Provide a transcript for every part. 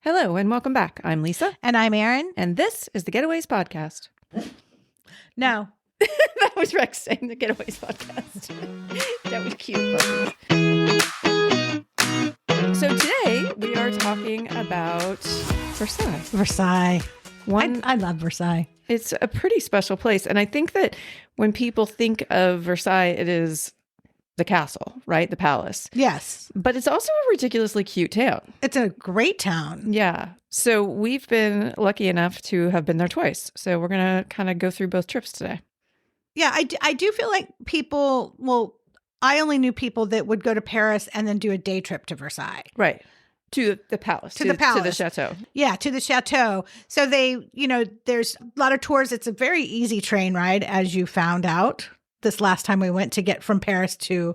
Hello and welcome back. I'm Lisa. And I'm Erin. And this is the Getaways Podcast. No. That was Rex saying the Getaways Podcast. That was cute. So today we are talking about Versailles. Versailles. I love Versailles. It's a pretty special place. And I think that when people think of Versailles, it is the castle, right? The palace. Yes. But it's also a ridiculously cute town. It's a great town. Yeah. So we've been lucky enough to have been there twice. So we're going to kind of go through both trips today. Yeah, I do feel like I only knew people that would go to Paris and then do a day trip to Versailles. Right. To the palace. To the palace. To the chateau. Yeah, to the chateau. So there's a lot of tours. It's a very easy train ride, as you found out this last time we went to get from Paris to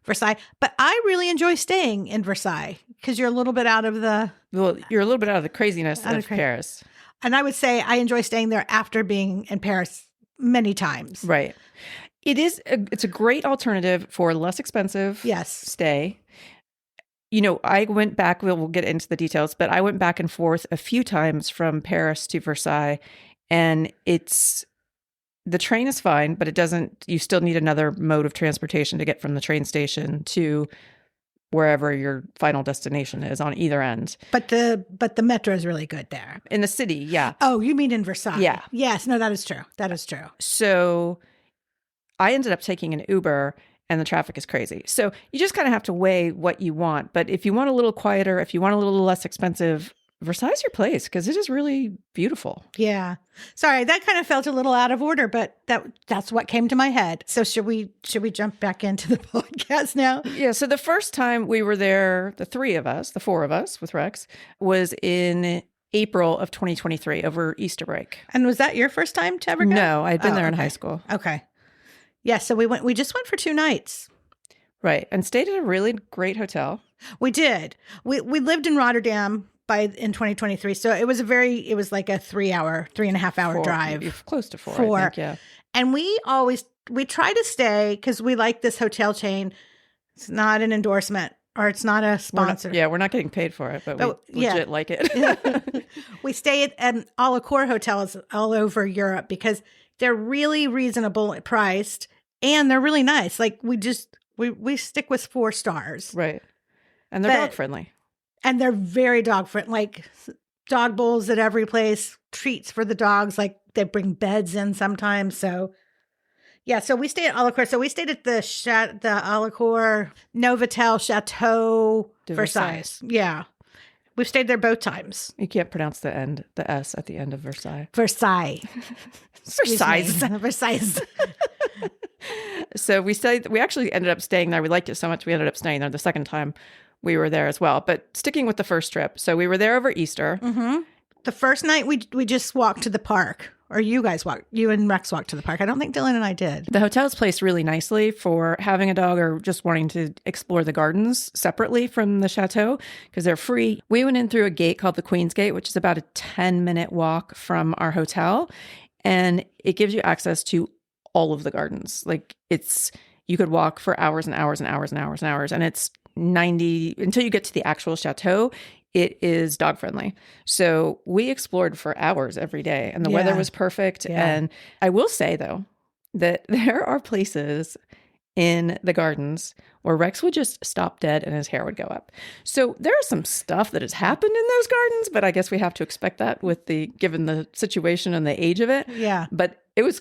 Versailles. But I really enjoy staying in Versailles because you're a little bit out of the... Well, you're a little bit out of the craziness of Paris. And I would say I enjoy staying there after being in Paris many times. Right. It's a great alternative for less expensive stay. You know, I went back, we'll get into the details, but I went back and forth a few times from Paris to Versailles, and the train is fine, but you still need another mode of transportation to get from the train station to wherever your final destination is on either end. But the metro is really good there. In the city, yeah. Oh, you mean in Versailles? Yeah. Yes, no, that is true. That is true. So I ended up taking an Uber and the traffic is crazy. So you just kind of have to weigh what you want. But if you want a little quieter, if you want a little less expensive, Versailles is your place because it is really beautiful. Yeah. Sorry, that kind of felt a little out of order, but that's what came to my head. So should we jump back into the podcast now? Yeah. So the first time we were there, the four of us with Rex, was in April of 2023 over Easter break. And was that your first time to ever go? No, I'd been there in high school. Okay. Yeah. So we just went for 2 nights. Right. And stayed at a really great hotel. We did. We lived in Rotterdam in 2023. So it was like a 3.5 hour drive. Close to 4, I think, yeah. And we try to stay because we like this hotel chain. It's not an endorsement or it's not a sponsor. We're not getting paid for it, but we legit like it. We stay at all accor hotels all over Europe because they're really reasonable priced and they're really nice. Like we stick with 4 stars. Right. And they're dog friendly. And they're very dog friendly, like dog bowls at every place, treats for the dogs. Like they bring beds in sometimes. So yeah, so we stayed at Alacour. So we stayed at the Alacour Novotel Chateau Versailles. Yeah. We've stayed there both times. You can't pronounce the S at the end of Versailles. Versailles. Versailles. So we actually ended up staying there. We liked it so much we ended up staying there the second time we were there as well. But sticking with the first trip. So we were there over Easter. Mm-hmm. The first night we just walked to the park. Or you and Rex walked to the park. I don't think Dylan and I did. The hotel's placed really nicely for having a dog or just wanting to explore the gardens separately from the chateau because they're free. We went in through a gate called the Queen's Gate, which is about a 10-minute walk from our hotel. And it gives you access to all of the gardens. Like you could walk for hours and hours and hours and hours and hours. And it's 90 until you get to the actual chateau. It is dog friendly. So we explored for hours every day and the weather was perfect. Yeah. And I will say though, that there are places in the gardens where Rex would just stop dead and his hair would go up. So there is some stuff that has happened in those gardens, but I guess we have to expect that given the situation and the age of it. Yeah. But it was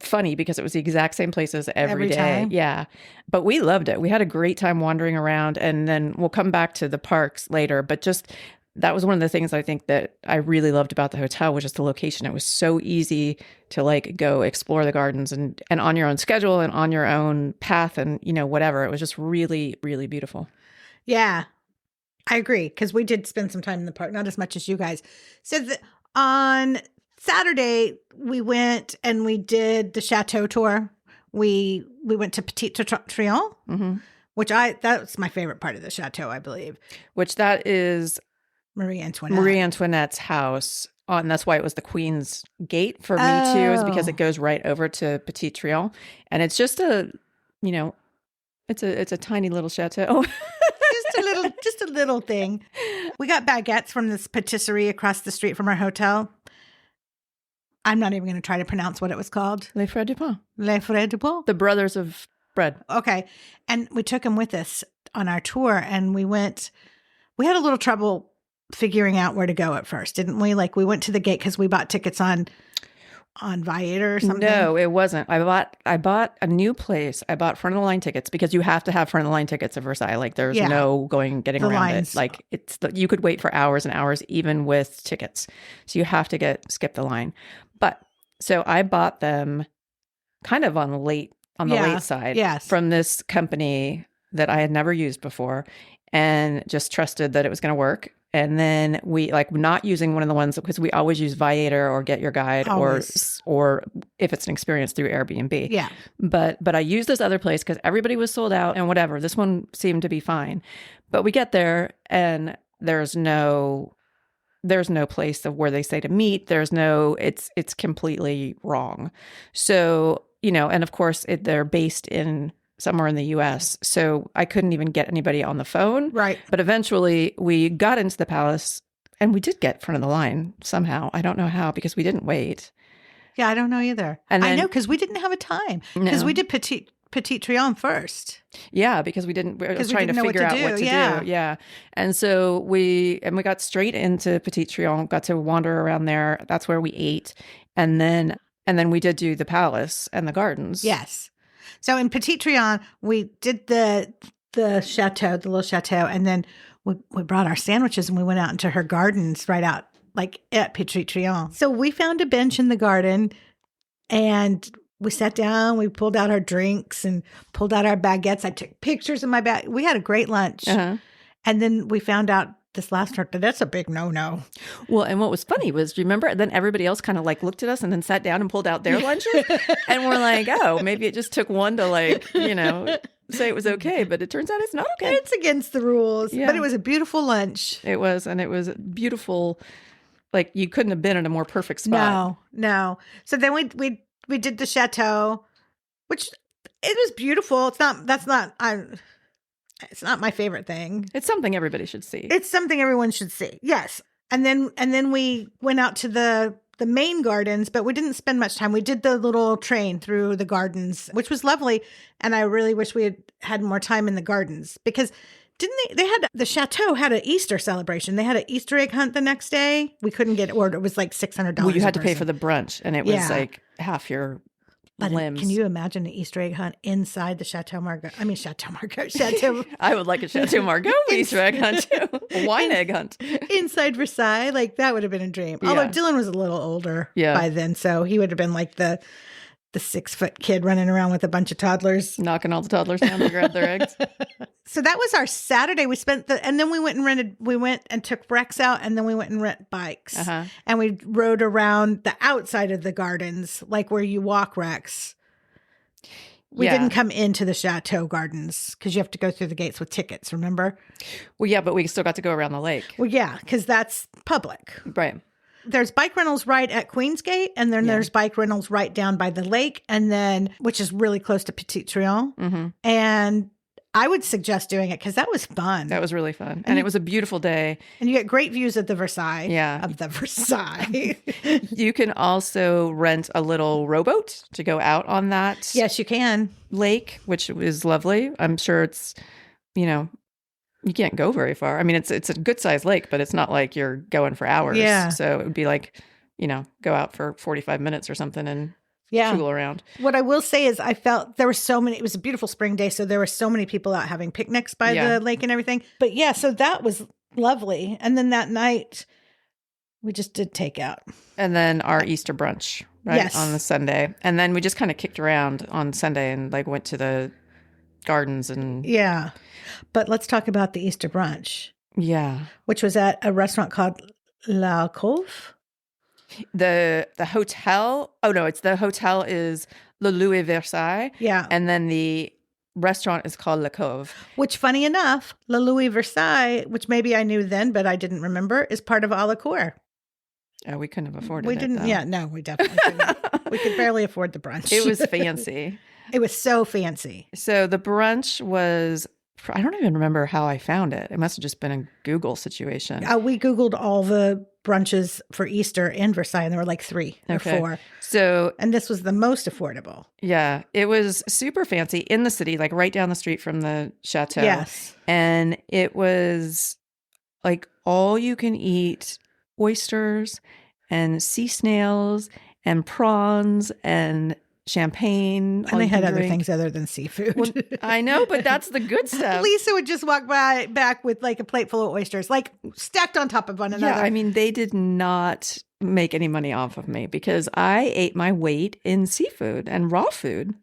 funny because it was the exact same places every day. Time. Yeah. But we loved it. We had a great time wandering around and then we'll come back to the parks later. But just that was one of the things I think that I really loved about the hotel was just the location. It was so easy to go explore the gardens and on your own schedule and on your own path and, whatever. It was just really, really beautiful. Yeah, I agree. Because we did spend some time in the park, not as much as you guys. So on Saturday, we went and we did the chateau tour. We went to Petit Trianon, mm-hmm. which that's my favorite part of the chateau, I believe. Which that is Marie Antoinette's house. And that's why it was the Queen's Gate for me too, is because it goes right over to Petit Trianon. And it's just it's a tiny little chateau. just a little thing. We got baguettes from this patisserie across the street from our hotel. I'm not even going to try to pronounce what it was called. Les Frères du Pain. Les Frères du Pain. The Brothers of Bread. Okay. And we took them with us on our tour, and we had a little trouble figuring out where to go at first, didn't we? Like, we went to the gate because we bought tickets on Viator or something. No, it wasn't. I bought a new place. I bought front of the line tickets because you have to have front of the line tickets at Versailles. Like, there's no getting The around lines. it. Like, you could wait for hours and hours even with tickets. So you have to skip the line. But so I bought them kind of on the late side from this company that I had never used before and just trusted that it was going to work. And then we not using one of the ones because we always use Viator or Get Your Guide or if it's an experience through Airbnb. Yeah. But I used this other place because everybody was sold out and whatever. This one seemed to be fine. But we get there and there's no place of where they say to meet. It's completely wrong. So, and of course they're based in somewhere in the US. So I couldn't even get anybody on the phone. Right. But eventually we got into the palace and we did get front of the line somehow. I don't know how because we didn't wait. Yeah, I don't know either. And I know because we didn't have a time because we did Petit Trianon first. Yeah, because we were trying to figure out what to do. Yeah. And so we got straight into Petit Trianon, got to wander around there. That's where we ate. And then we did do the palace and the gardens. Yes. So in Petit Trianon, we did the chateau, the little chateau, and then we brought our sandwiches and we went out into her gardens right out like at Petit Trianon. So we found a bench in the garden and we sat down, we pulled out our drinks and pulled out our baguettes. I took pictures of my bag. We had a great lunch. Uh-huh. And then we found out this last trip that's a big no-no. Well, and what was funny was, do you remember? Then everybody else kind of looked at us and then sat down and pulled out their lunches. And we're like, oh, maybe it just took one to say it was okay. But it turns out it's not okay. It's against the rules. Yeah. But it was a beautiful lunch. It was. And it was beautiful. Like, you couldn't have been in a more perfect spot. No. So then we did the chateau, which it was beautiful. It's not my favorite thing. It's something everybody should see. It's something everyone should see. Yes. And then we went out to the main gardens, but we didn't spend much time. We did the little train through the gardens, which was lovely. And I really wish we had more time in the gardens because the chateau had an Easter celebration. They had an Easter egg hunt the next day. We couldn't get it ordered. It was like $600. Well, you had to pay for the brunch and it was like half your limbs. Can you imagine an Easter egg hunt inside the Chateau Margaux? I would like a Chateau Margaux Easter egg hunt too. A wine egg hunt. Inside Versailles. Like, that would have been a dream. Yeah. Although Dylan was a little older by then, so he would have been like the 6-foot kid running around with a bunch of toddlers. Knocking all the toddlers down to grab their eggs. So that was our Saturday. We spent and then we went and took Rex out, and then we went and rent bikes. Uh-huh. And we rode around the outside of the gardens, like where you walk, Rex. We didn't come into the Chateau gardens because you have to go through the gates with tickets, remember? Well, yeah, but we still got to go around the lake. Well, yeah, because that's public. Right. There's bike rentals right at Queen's Gate, and then there's bike rentals right down by the lake, and then which is really close to Petit Trianon. Mm-hmm. And I would suggest doing it because that was fun. That was really fun. And it was a beautiful day. And you get great views of the Versailles. Yeah. Of the Versailles. You can also rent a little rowboat to go out on that. Yes, you can. Lake, which is lovely. I'm sure it's, you can't go very far. I mean, it's a good sized lake, but it's not like you're going for hours. Yeah. So it would be like, go out for 45 minutes or something and tool around. What I will say is I felt there were so many, it was a beautiful spring day. So there were so many people out having picnics by the lake and everything. But so that was lovely. And then that night we just did takeout. And then our Easter brunch, right? Yes. On the Sunday. And then we just kind of kicked around on Sunday and went to the gardens and. Yeah. But let's talk about the Easter brunch. Yeah. Which was at a restaurant called La Cove. The hotel. Oh no, the hotel is Le Louis Versailles. Yeah. And then the restaurant is called La Cove. Which, funny enough, Le Louis Versailles, which maybe I knew then, but I didn't remember, is part of Alacour. Oh, we couldn't have afforded it. We didn't. Though. Yeah, no, we definitely couldn't. We could barely afford the brunch. It was fancy. It was so fancy. So the brunch was I don't even remember how I found it. It must have just been a Google situation. We Googled all the brunches for Easter in Versailles, and there were like 3 or 4. So, and this was the most affordable. Yeah, it was super fancy in the city, like right down the street from the chateau. Yes. And it was like all you can eat oysters and sea snails and prawns and champagne. And they had other things other than seafood. Well, I know, but that's the good stuff. Lisa would just walk back with like a plate full of oysters, like stacked on top of one another. Yeah, I mean, they did not make any money off of me because I ate my weight in seafood and raw food.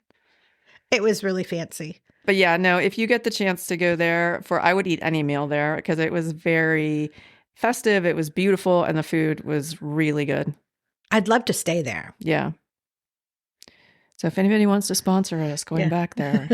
It was really fancy. But yeah, no, if you get the chance to go there I would eat any meal there because it was very festive. It was beautiful and the food was really good. I'd love to stay there. Yeah. So if anybody wants to sponsor us going back there.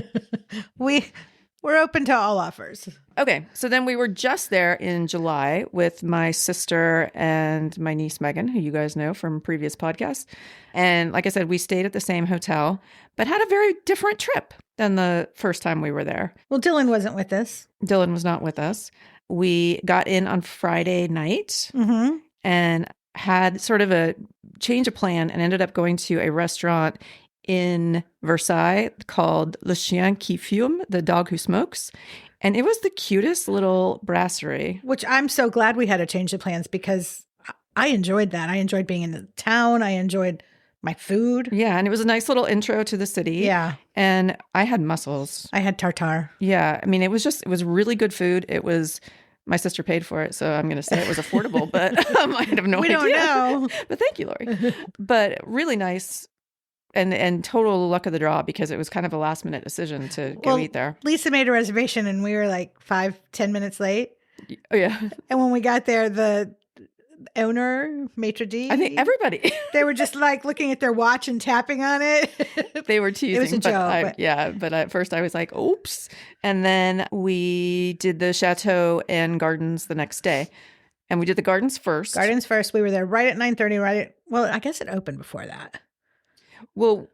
We're open to all offers. Okay. So then we were just there in July with my sister and my niece, Megan, who you guys know from previous podcasts. And like I said, we stayed at the same hotel, but had a very different trip than the first time we were there. Well, Dylan wasn't with us. Dylan was not with us. We got in on Friday night and had sort of a change of plan and ended up going to a restaurant in Versailles called Le Chien qui Fume, the dog who smokes. And it was the cutest little brasserie. Which I'm so glad we had a change of plans because I enjoyed that. I enjoyed being in the town. I enjoyed my food. Yeah, and it was a nice little intro to the city. Yeah. And I had mussels. I had tartare. Yeah. I mean, it was really good food. My sister paid for it, so I'm going to say it was affordable, but I have no idea. We don't know. But thank you, Lori. But really nice. And total luck of the draw because it was kind of a last minute decision to go eat there. Lisa made a reservation and we were like 5-10 minutes late. Oh, yeah. And when we got there, the owner, maitre d', I think everybody. They were just like looking at their watch and tapping on it. They were teasing. It was a joke. But at first I was like, oops. And then we did the chateau and gardens the next day. And we did the gardens first. We were there right at 9:30. Well, I guess it opened before that. Well,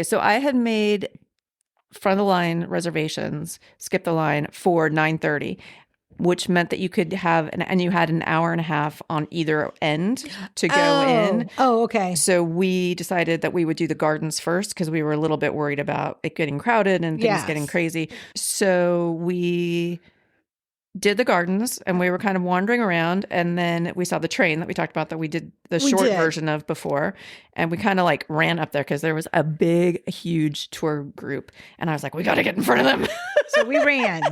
so I had made front of the line reservations, skip the line for 9:30, which meant that you could and you had an hour and a half on either end to go in. Oh, okay. So we decided that we would do the gardens first because we were a little bit worried about it getting crowded and things getting crazy. So we did the gardens and we were kind of wandering around, and then we saw the train that we talked about that we did the short version of before, and we kind of like ran up there because there was a huge tour group, and I was like, we got to get in front of them. So we ran.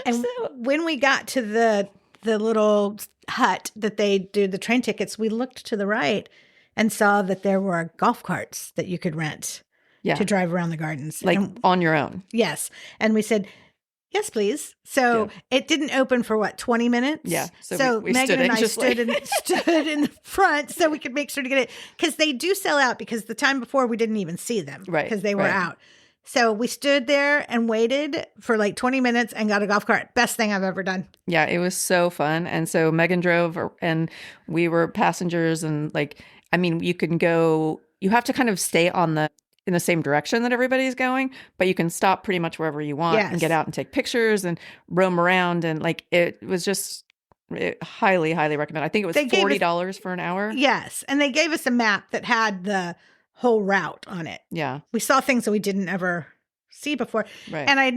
And when we got to the little hut that they do the train tickets, we looked to the right and saw that there were golf carts that you could rent to drive around the gardens. Like on your own. Yes. And we said, yes, please. So it didn't open for 20 minutes? Yeah. So we Megan and I stood in the front so we could make sure to get it. Because they do sell out because the time before we didn't even see them. Right. Because they were out. So we stood there and waited for like 20 minutes and got a golf cart. Best thing I've ever done. Yeah, it was so fun. And so Megan drove and we were passengers, and you have to kind of stay in the same direction that everybody's going, but you can stop pretty much wherever you want and get out and take pictures and roam around. And it was just highly, highly recommend. I think it was $40 for an hour. Yes. And they gave us a map that had the whole route on it. Yeah. We saw things that we didn't ever see before. Right. And I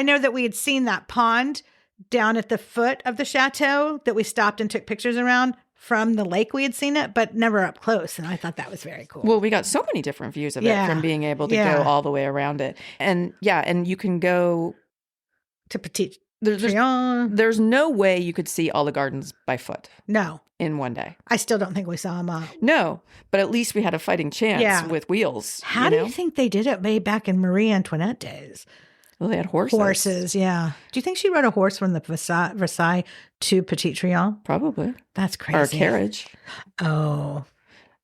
know that we had seen that pond down at the foot of the chateau that we stopped and took pictures around. From the lake we had seen it, but never up close. And I thought that was very cool. Well, we got so many different views of it from being able to go all the way around it. And and you can go to Petit Trianon. There's no way you could see all the gardens by foot. No. In one day. I still don't think we saw them all. No, but at least we had a fighting chance with wheels. How do you think they did it way back in Marie Antoinette days? Well, they had horses. Horses, yeah. Do you think she rode a horse from the Versailles to Petit Trianon? Probably. That's crazy. Or a carriage. Oh.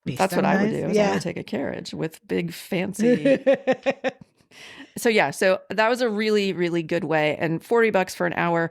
That's what I would do. I would take a carriage with big fancy. So that was a really, really good way. And $40 for an hour.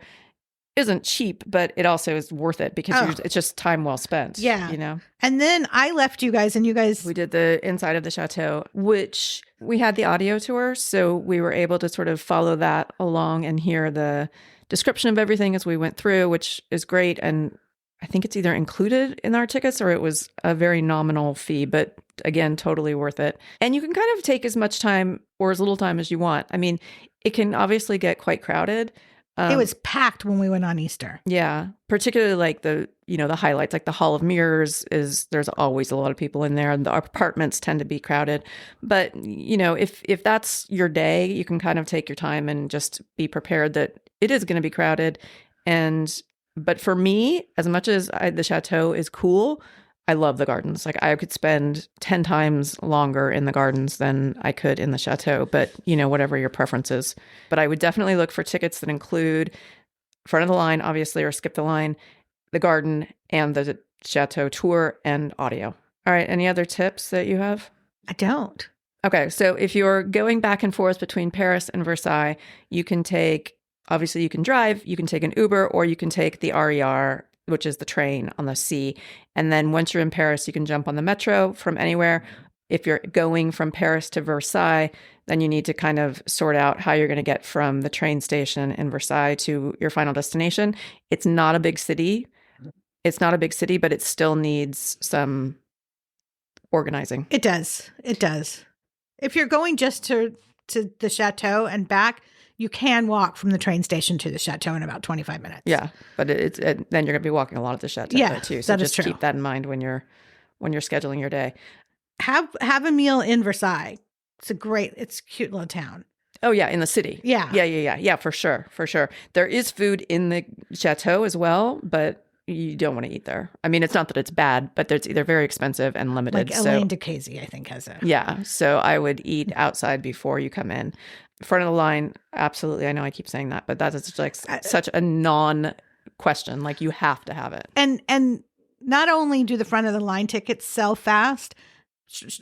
isn't cheap, but it also is worth it because it's just time well spent. Yeah. You know? And then I left you guys and you guys... We did the inside of the chateau, which we had the audio tour. So we were able to sort of follow that along and hear the description of everything as we went through, which is great. And I think it's either included in our tickets or it was a very nominal fee, but again, totally worth it. And you can kind of take as much time or as little time as you want. I mean, it can obviously get quite crowded. It was packed when we went on Easter. Yeah. Particularly like the highlights, like the Hall of Mirrors there's always a lot of people in there and the apartments tend to be crowded. But, if that's your day, you can kind of take your time and just be prepared that it is going to be crowded. But for me, as much as the chateau is cool, I love the gardens. Like I could spend 10 times longer in the gardens than I could in the chateau, but whatever your preference is. But I would definitely look for tickets that include front of the line, obviously, or skip the line, the garden and the chateau tour and audio. All right. Any other tips that you have? I don't. Okay. So if you're going back and forth between Paris and Versailles, you can drive, you can take an Uber, or you can take the RER, which is the train on the sea. And then once you're in Paris, you can jump on the metro from anywhere. If you're going from Paris to Versailles, then you need to kind of sort out how you're going to get from the train station in Versailles to your final destination. It's not a big city. But it still needs some organizing. It does. If you're going just to the chateau and back, you can walk from the train station to the chateau in about 25 minutes. Yeah, but then you're going to be walking a lot at the chateau too. So just keep that in mind when you're scheduling your day. Have a meal in Versailles. It's a cute little town. Oh yeah, in the city. Yeah. Yeah, for sure. There is food in the chateau as well, but you don't want to eat there. I mean, it's not that it's bad, but it's either very expensive and limited. Like Elaine DeCasey, I think, has a... Yeah, so I would eat outside before you come in. Front of the line, absolutely. I know I keep saying that, but that is like such a non-question. Like you have to have it. And not only do the front of the line tickets sell fast,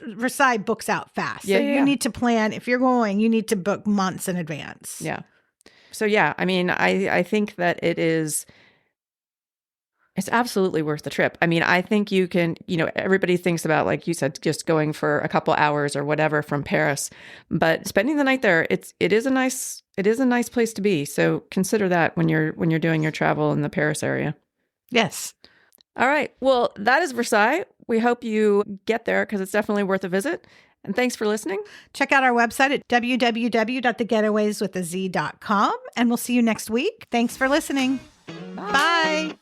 Versailles books out fast. So you need to plan. If you're going, you need to book months in advance. Yeah. So yeah, I mean, I think that it's absolutely worth the trip. I mean, I think you can, everybody thinks about, like you said, just going for a couple hours or whatever from Paris, but spending the night there, it is a nice place to be. So consider that when you're doing your travel in the Paris area. Yes. All right. Well, that is Versailles. We hope you get there because it's definitely worth a visit. And thanks for listening. Check out our website at www.thegetawayswithaz.com, and we'll see you next week. Thanks for listening. Bye.